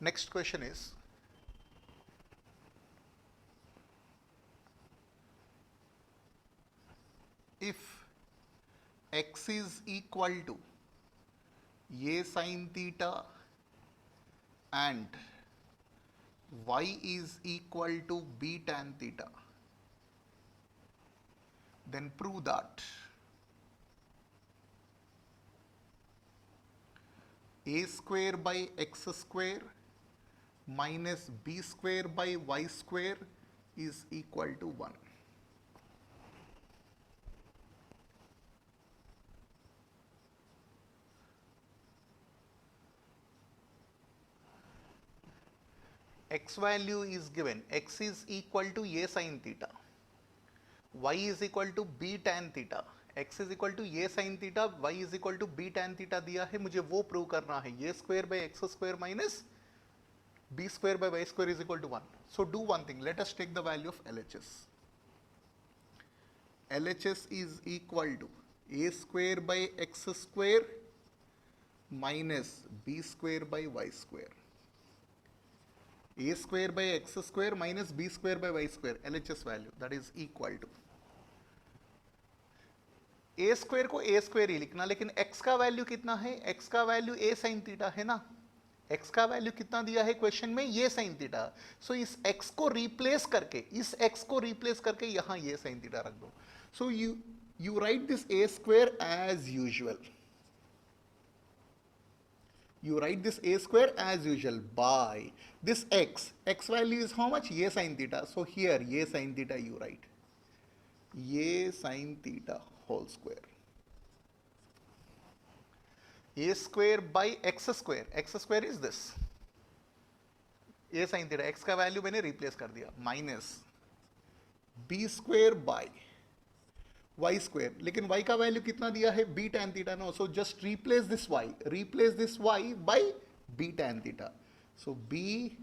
Next question is, if x is equal to a sin theta and y is equal to b tan theta, then prove that a square by x square minus b square by y square is equal to 1. X value is given, x is equal to a sin theta, y is equal to b tan theta, x is equal to a sin theta, y is equal to b tan theta दिया है, मुझे वो prove करना है, a square by x square minus b square by y square is equal to 1. So do one thing, let us take the value of LHS. LHS is equal to a square by x square minus b square by y square. A square by x square minus b square by y square, LHS value, that is equal to a square को a square ही लिखना, लेकिन x का value कितना है, x का value a sin theta है ना, x का वैल्यू कितना दिया है क्वेश्चन में, ये sin थीटा. सो इस x को रिप्लेस करके, इस x को रिप्लेस करके यहां ये sin थीटा रख दो. सो you write this a square as usual. You write this a square as usual by this x value is how much, a sin theta. So here a sin theta you write, a sin theta whole square. A square by x square is this, a sin theta, x का value मैंने replace कर दिया, minus b square by y square, लेकिन y का value कितना दिया है, b tan theta. No, so just replace this y by b tan theta. So b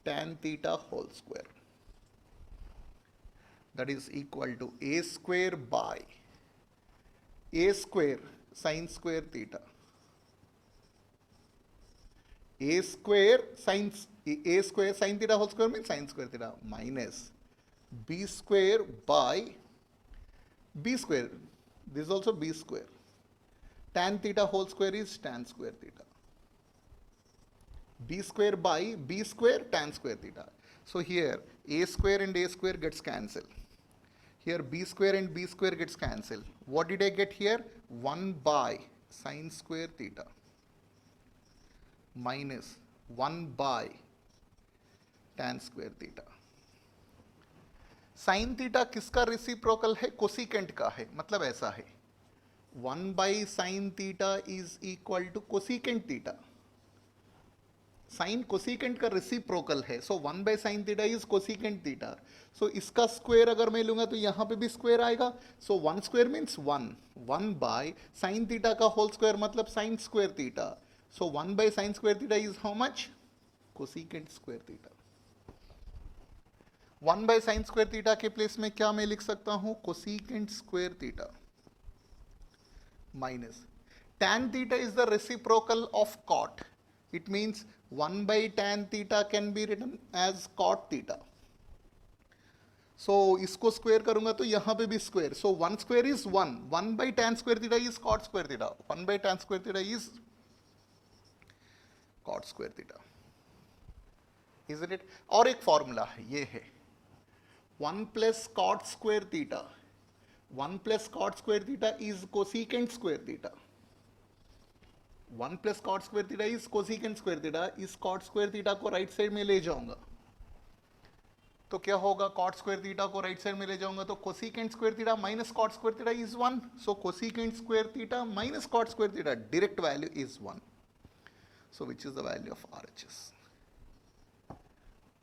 tan theta whole square, that is equal to a square by a square sin square theta, a square sin theta whole square means sin square theta, minus b square by b square, this is also b square, tan theta whole square is tan square theta, b square by b square tan square theta. So here a square and a square gets cancelled, here b square and b square gets cancelled. What did I get here, 1 by sin square theta minus 1 by tan square theta. Sine theta किसका reciprocal है, cosecant का है, मतलब ऐसा है 1 by sine theta is equal to cosecant theta. Sine cosecant का reciprocal है, so 1 by sine theta is cosecant theta. So इसका स्क्वायर अगर मैं लूंगा तो यहां पे भी स्क्वायर आएगा, सो 1 square means 1 by sine theta का होल स्क्वायर मतलब sine square theta. So 1 by sine square theta is how much, cosecant square theta. 1 by sine square theta के प्लेस में क्या मैं लिख सकता हूं, cosecant square theta minus tan theta is the reciprocal of cot. It means 1 by tan theta can be written as cot theta. So इसको square करूंगा तो यहां पे भी square, so 1 square is 1 by tan square theta is cot square theta, 1 by tan square theta is cot square theta, isn't it? और एक formula है, ये है 1 plus cot square theta, 1 plus cot square theta is cosecant square theta. 1 plus cot square theta is cosecant square theta. इस cot square theta को right side में ले जाऊंगा तो क्या होगा, cot square theta को राइट साइड में ले जाऊंगा तो cosecant square theta minus cot square theta is 1. So cosecant square theta minus cot square theta, direct value is 1. So which is the value of RHS?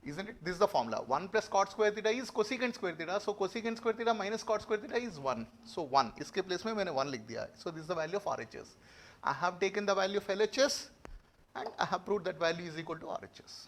Isn't it? This is the formula. 1 plus cot square theta is cosecant square theta. So cosecant square theta minus cot square theta is 1. So 1. इसके place में मैंने 1 लिख दिया है. So this is the value of RHS. I have taken the value of LHS and I have proved that value is equal to RHS.